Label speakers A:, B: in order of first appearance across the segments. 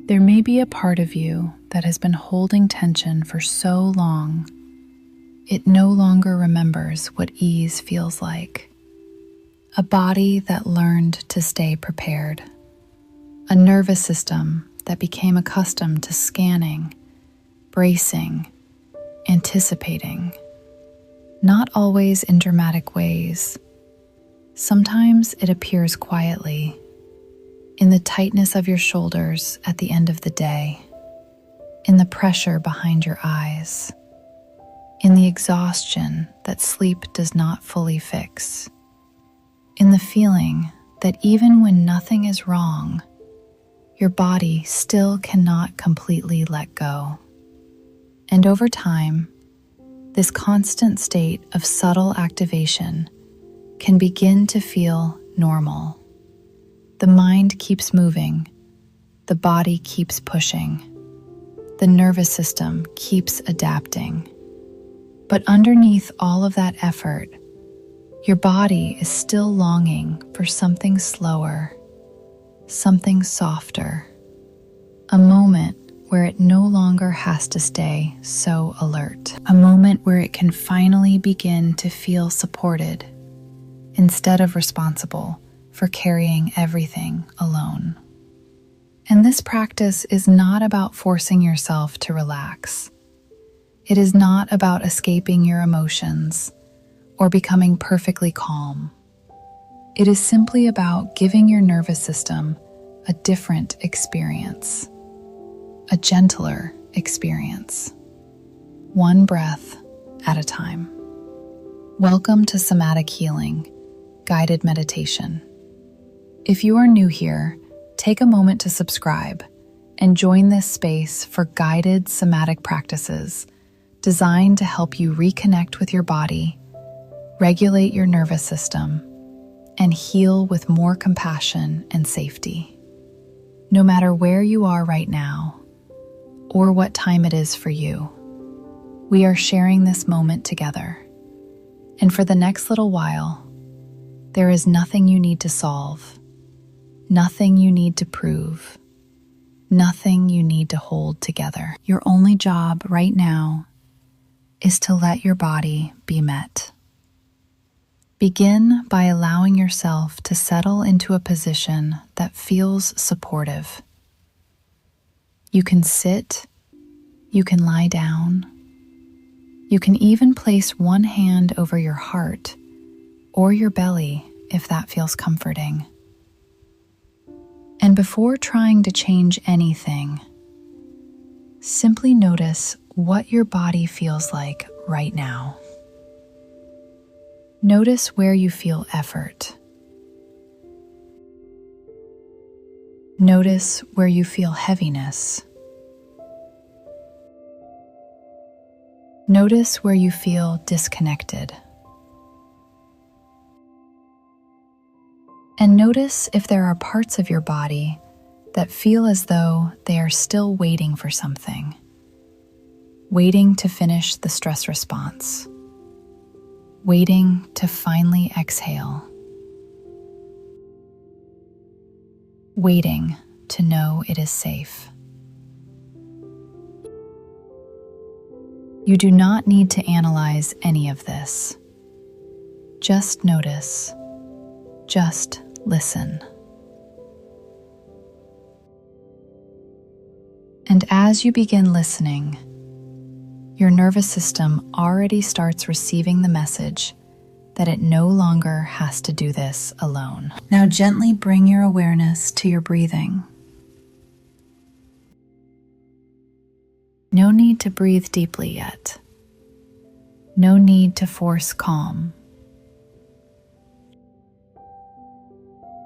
A: There may be a part of you that has been holding tension for so long, it no longer remembers what ease feels like. A body that learned to stay prepared. A nervous system that became accustomed to scanning, bracing, anticipating. Not always in dramatic ways. Sometimes it appears quietly, in the tightness of your shoulders at the end of the day, in the pressure behind your eyes, in the exhaustion that sleep does not fully fix, in the feeling that even when nothing is wrong, your body still cannot completely let go. And over time, this constant state of subtle activation can begin to feel normal. The mind keeps moving, the body keeps pushing, the nervous system keeps adapting. But underneath all of that effort, your body is still longing for something slower, something softer, a moment where it no longer has to stay so alert, a moment where it can finally begin to feel supported instead of responsible for carrying everything alone. And this practice is not about forcing yourself to relax. It is not about escaping your emotions or becoming perfectly calm. It is simply about giving your nervous system a different experience, a gentler experience, one breath at a time. Welcome to Somatic Healing, guided meditation. If you are new here, take a moment to subscribe and join this space for guided somatic practices designed to help you reconnect with your body, regulate your nervous system, and heal with more compassion and safety. No matter where you are right now, or what time it is for you, we are sharing this moment together. And for the next little while, there is nothing you need to solve, nothing you need to prove, nothing you need to hold together. Your only job right now is to let your body be met. Begin by allowing yourself to settle into a position that feels supportive. You can sit, you can lie down, you can even place one hand over your heart or your belly if that feels comforting. And before trying to change anything, simply notice what your body feels like right now. Notice where you feel effort. Notice where you feel heaviness. Notice where you feel disconnected. And notice if there are parts of your body that feel as though they are still waiting for something, waiting to finish the stress response, waiting to finally exhale, waiting to know it is safe. You do not need to analyze any of this. Just notice. Just listen. And as you begin listening, your nervous system already starts receiving the message that it no longer has to do this alone. Now gently bring your awareness to your breathing. No need to breathe deeply yet. No need to force calm.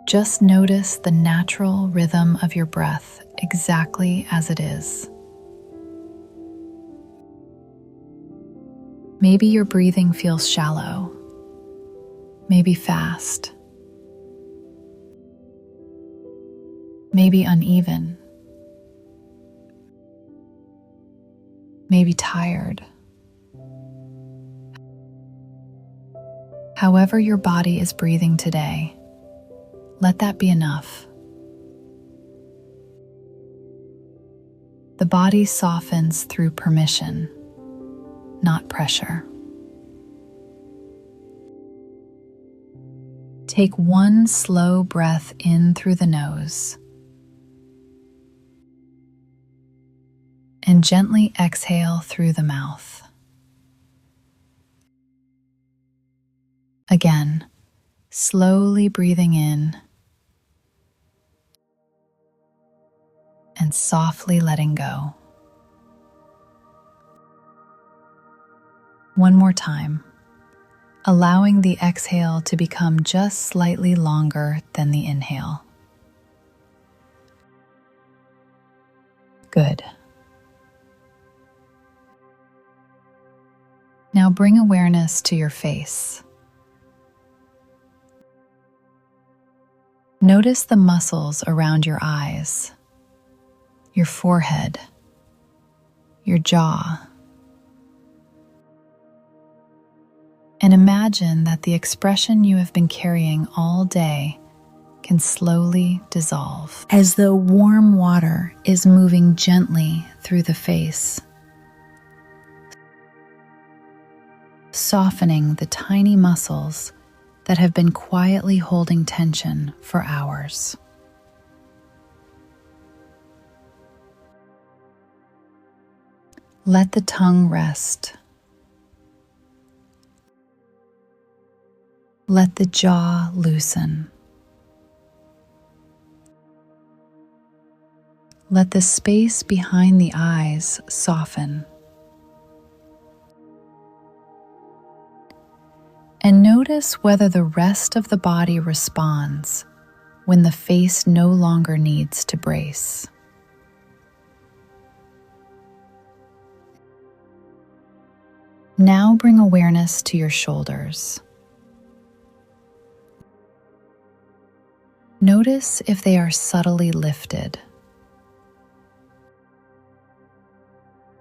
A: Just notice the natural rhythm of your breath exactly as it is. Maybe your breathing feels shallow, maybe fast, maybe uneven, maybe tired. However your body is breathing today, let that be enough. The body softens through permission, not pressure. Take one slow breath in through the nose and gently exhale through the mouth. Again, slowly breathing in and softly letting go. One more time, allowing the exhale to become just slightly longer than the inhale. Good. Now bring awareness to your face. Notice the muscles around your eyes, your forehead, your jaw, and imagine that the expression you have been carrying all day can slowly dissolve, as though warm water is moving gently through the face, softening the tiny muscles that have been quietly holding tension for hours. Let the tongue rest. Let the jaw loosen. Let the space behind the eyes soften. And notice whether the rest of the body responds when the face no longer needs to brace. Now bring awareness to your shoulders. Notice if they are subtly lifted,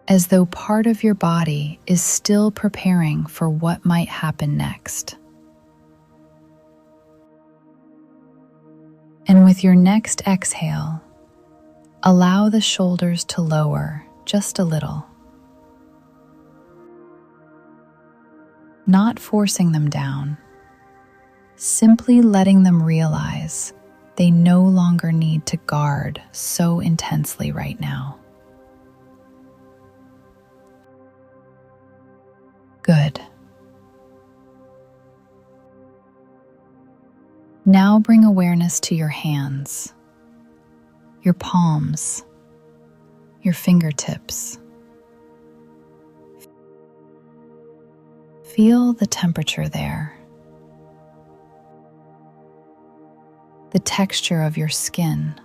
A: as though part of your body is still preparing for what might happen next. And with your next exhale, allow the shoulders to lower just a little, not forcing them down, simply letting them realize they no longer need to guard so intensely right now. Good. Now bring awareness to your hands, your palms, your fingertips. Feel the temperature there, the texture of your skin,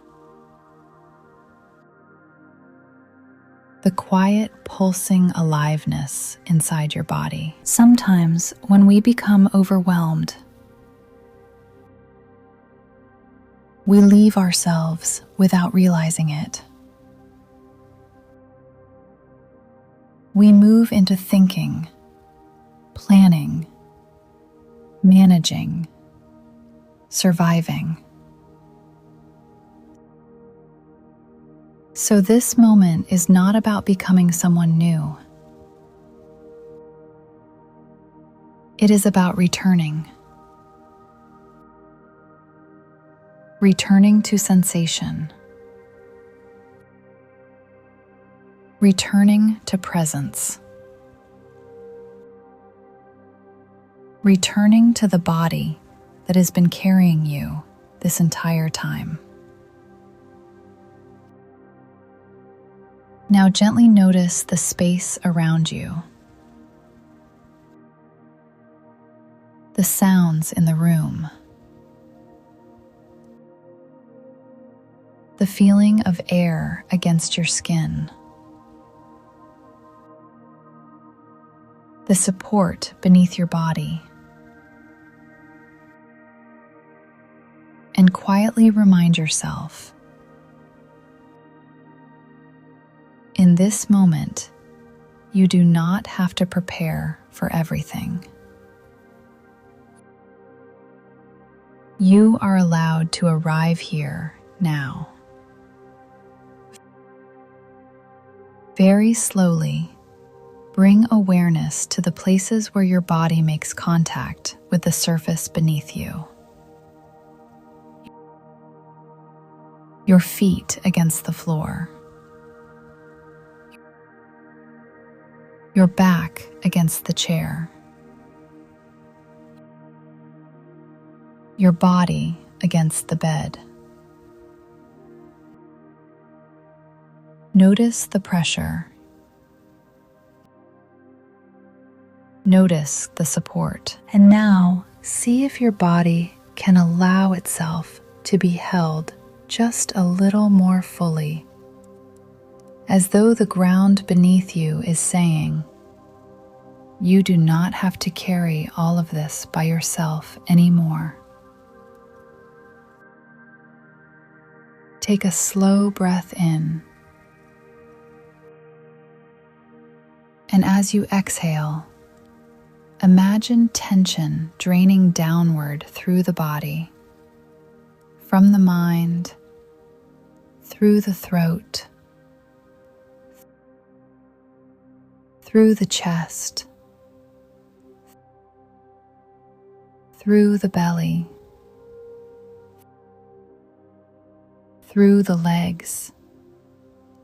A: the quiet pulsing aliveness inside your body. Sometimes when we become overwhelmed, we leave ourselves without realizing it. We move into thinking, planning, managing, surviving. So this moment is not about becoming someone new. It is about returning. Returning to sensation. Returning to presence. Returning to the body that has been carrying you this entire time. Now gently notice the space around you, the sounds in the room, the feeling of air against your skin, the support beneath your body, and quietly remind yourself, in this moment, you do not have to prepare for everything. You are allowed to arrive here now. Very slowly, bring awareness to the places where your body makes contact with the surface beneath you. Your feet against the floor. Your back against the chair. Your body against the bed. Notice the pressure. Notice the support. And now, see if your body can allow itself to be held just a little more fully, as though the ground beneath you is saying, "You do not have to carry all of this by yourself anymore." Take a slow breath in. And as you exhale, imagine tension draining downward through the body, from the mind, through the throat, through the chest, through the belly, through the legs,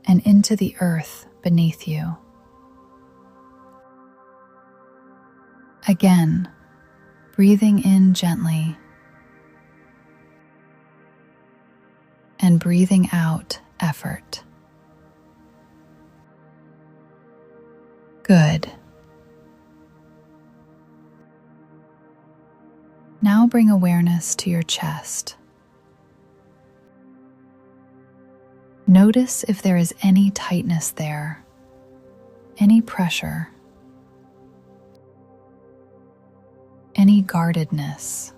A: and into the earth beneath you. Again, breathing in gently and breathing out effort. Good. Now bring awareness to your chest. Notice if there is any tightness there, any pressure, any guardedness.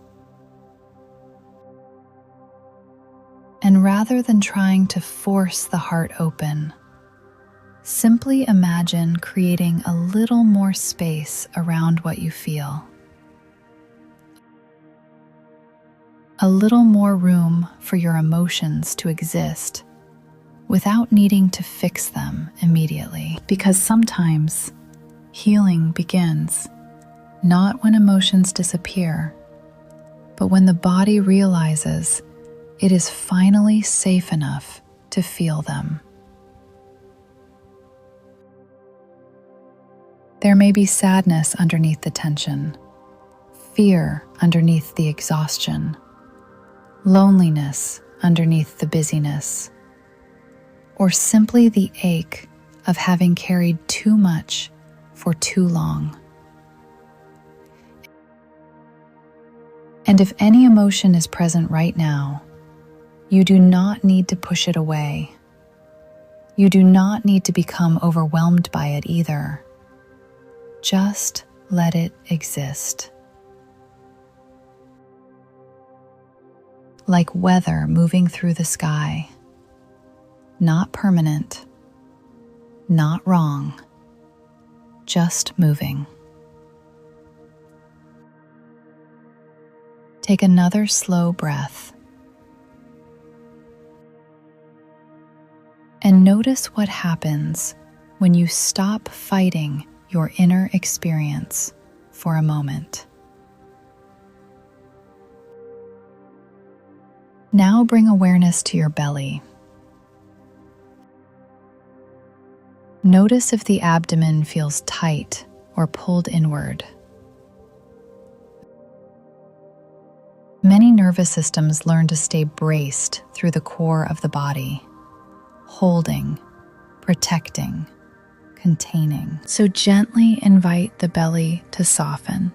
A: And rather than trying to force the heart open, simply imagine creating a little more space around what you feel. A little more room for your emotions to exist without needing to fix them immediately. Because sometimes healing begins not when emotions disappear, but when the body realizes it is finally safe enough to feel them. There may be sadness underneath the tension, fear underneath the exhaustion, loneliness underneath the busyness, or simply the ache of having carried too much for too long. And if any emotion is present right now, you do not need to push it away. You do not need to become overwhelmed by it either. Just let it exist. Like weather moving through the sky. Not permanent, not wrong, just moving. Take another slow breath. And notice what happens when you stop fighting your inner experience for a moment. Now bring awareness to your belly. Notice if the abdomen feels tight or pulled inward. Many nervous systems learn to stay braced through the core of the body, holding, protecting, containing. So gently invite the belly to soften.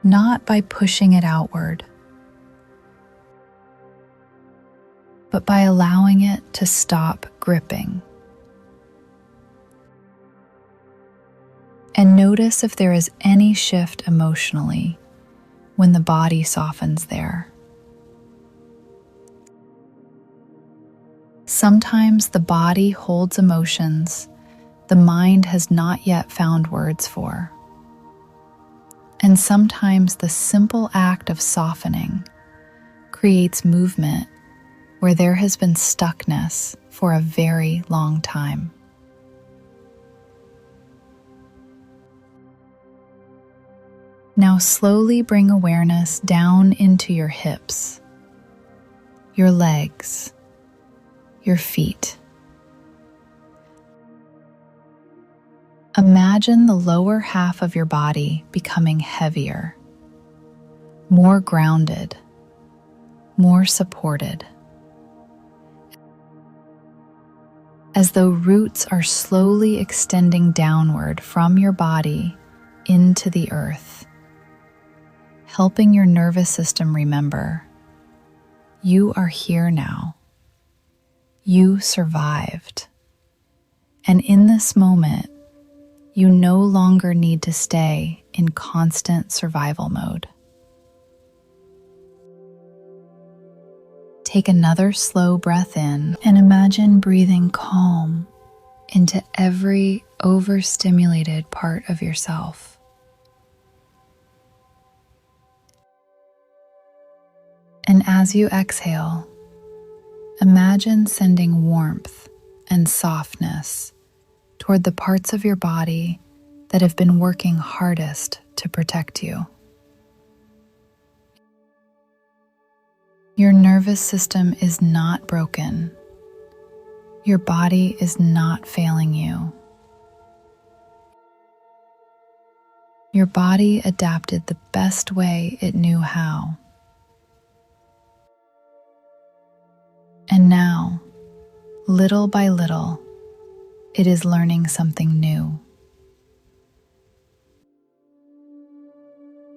A: Not by pushing it outward, but by allowing it to stop gripping. And notice if there is any shift emotionally when the body softens there. Sometimes the body holds emotions the mind has not yet found words for. And sometimes the simple act of softening creates movement where there has been stuckness for a very long time. Now slowly bring awareness down into your hips, your legs, your feet. Imagine the lower half of your body becoming heavier, more grounded, more supported, as though roots are slowly extending downward from your body into the earth, helping your nervous system remember, you are here now. You survived. And in this moment, you no longer need to stay in constant survival mode. Take another slow breath in and imagine breathing calm into every overstimulated part of yourself. And as you exhale, imagine sending warmth and softness toward the parts of your body that have been working hardest to protect you. Your nervous system is not broken. Your body is not failing you. Your body adapted the best way it knew how. And now, little by little, it is learning something new.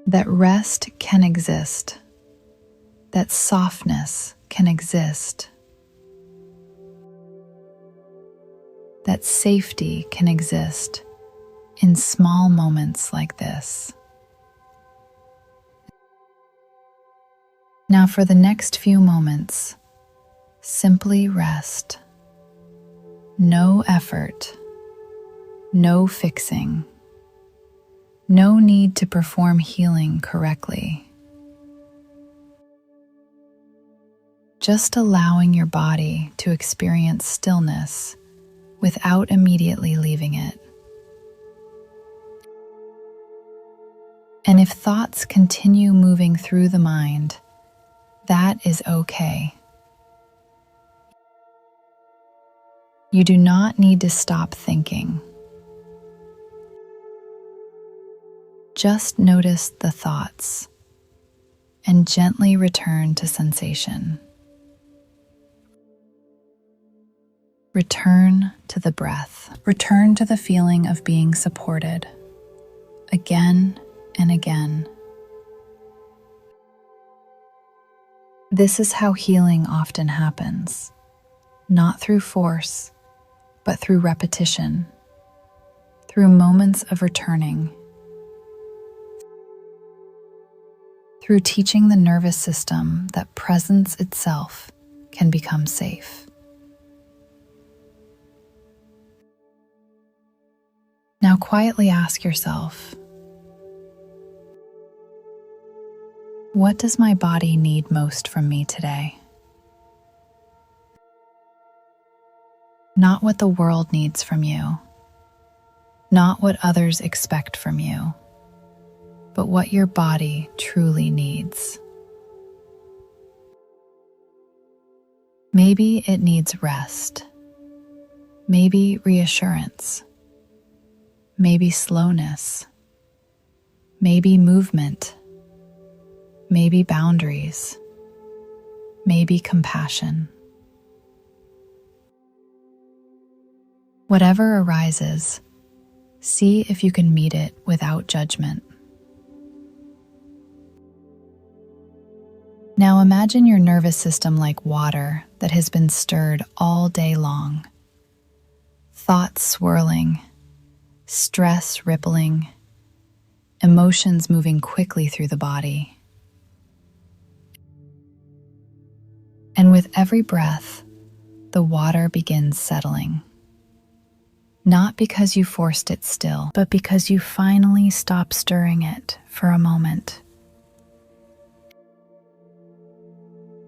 A: That rest can exist. That softness can exist. That safety can exist in small moments like this. Now for the next few moments, simply rest. No effort, no fixing, no need to perform healing correctly. Just allowing your body to experience stillness without immediately leaving it. And if thoughts continue moving through the mind, that is okay. You do not need to stop thinking. Just notice the thoughts and gently return to sensation. Return to the breath. Return to the feeling of being supported again and again. This is how healing often happens, not through force, but through repetition, through moments of returning, through teaching the nervous system that presence itself can become safe. Now quietly ask yourself, what does my body need most from me today? Not what the world needs from you, not what others expect from you, but what your body truly needs. Maybe it needs rest, maybe reassurance, maybe slowness, maybe movement, maybe boundaries, maybe compassion. Whatever arises, see if you can meet it without judgment. Now imagine your nervous system like water that has been stirred all day long. Thoughts swirling, stress rippling, emotions moving quickly through the body. And with every breath, the water begins settling. Not because you forced it still, but because you finally stopped stirring it for a moment.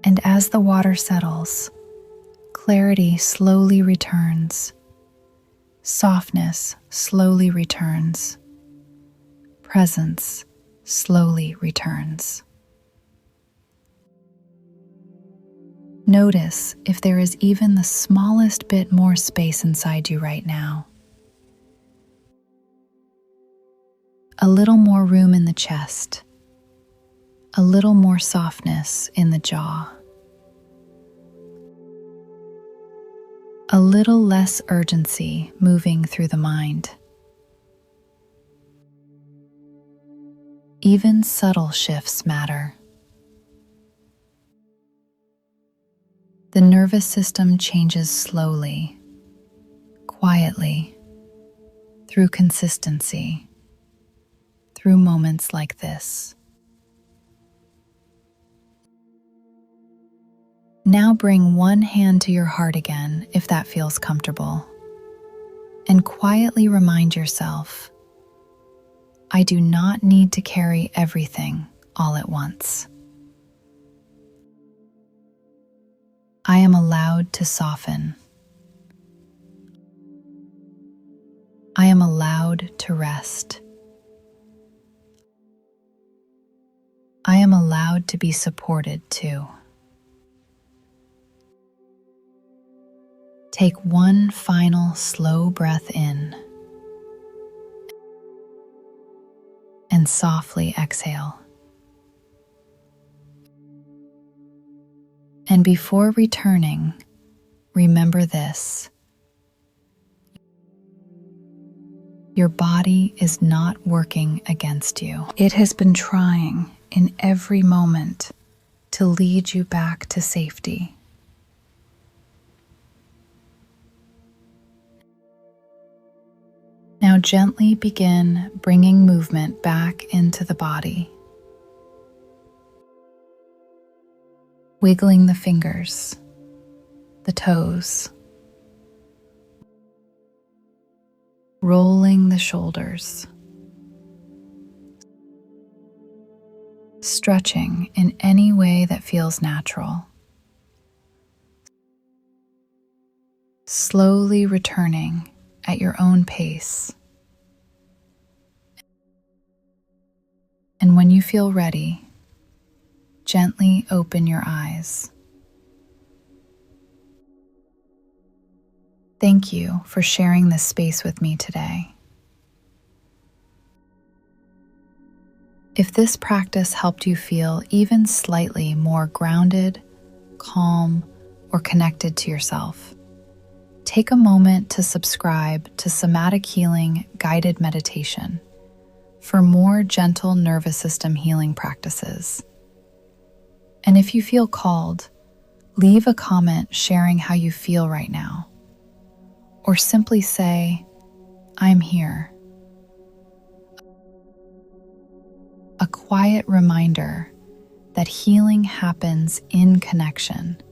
A: And as the water settles, clarity slowly returns. Softness slowly returns. Presence slowly returns. Notice if there is even the smallest bit more space inside you right now. A little more room in the chest. A little more softness in the jaw. A little less urgency moving through the mind. Even subtle shifts matter. The nervous system changes slowly, quietly, through consistency, through moments like this. Now bring one hand to your heart again if that feels comfortable, and quietly remind yourself, I do not need to carry everything all at once. I am allowed to soften. I am allowed to rest. I am allowed to be supported too. Take one final slow breath in and softly exhale. And before returning, remember this. Your body is not working against you. It has been trying in every moment to lead you back to safety. Now gently begin bringing movement back into the body. Wiggling the fingers, the toes, rolling the shoulders, stretching in any way that feels natural. Slowly returning at your own pace. And when you feel ready, gently open your eyes. Thank you for sharing this space with me today. If this practice helped you feel even slightly more grounded, calm, or connected to yourself, take a moment to subscribe to Somatic Healing Guided Meditation for more gentle nervous system healing practices. And if you feel called, leave a comment sharing how you feel right now, or simply say, I'm here. A quiet reminder that healing happens in connection,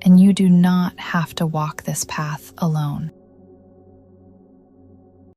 A: and you do not have to walk this path alone.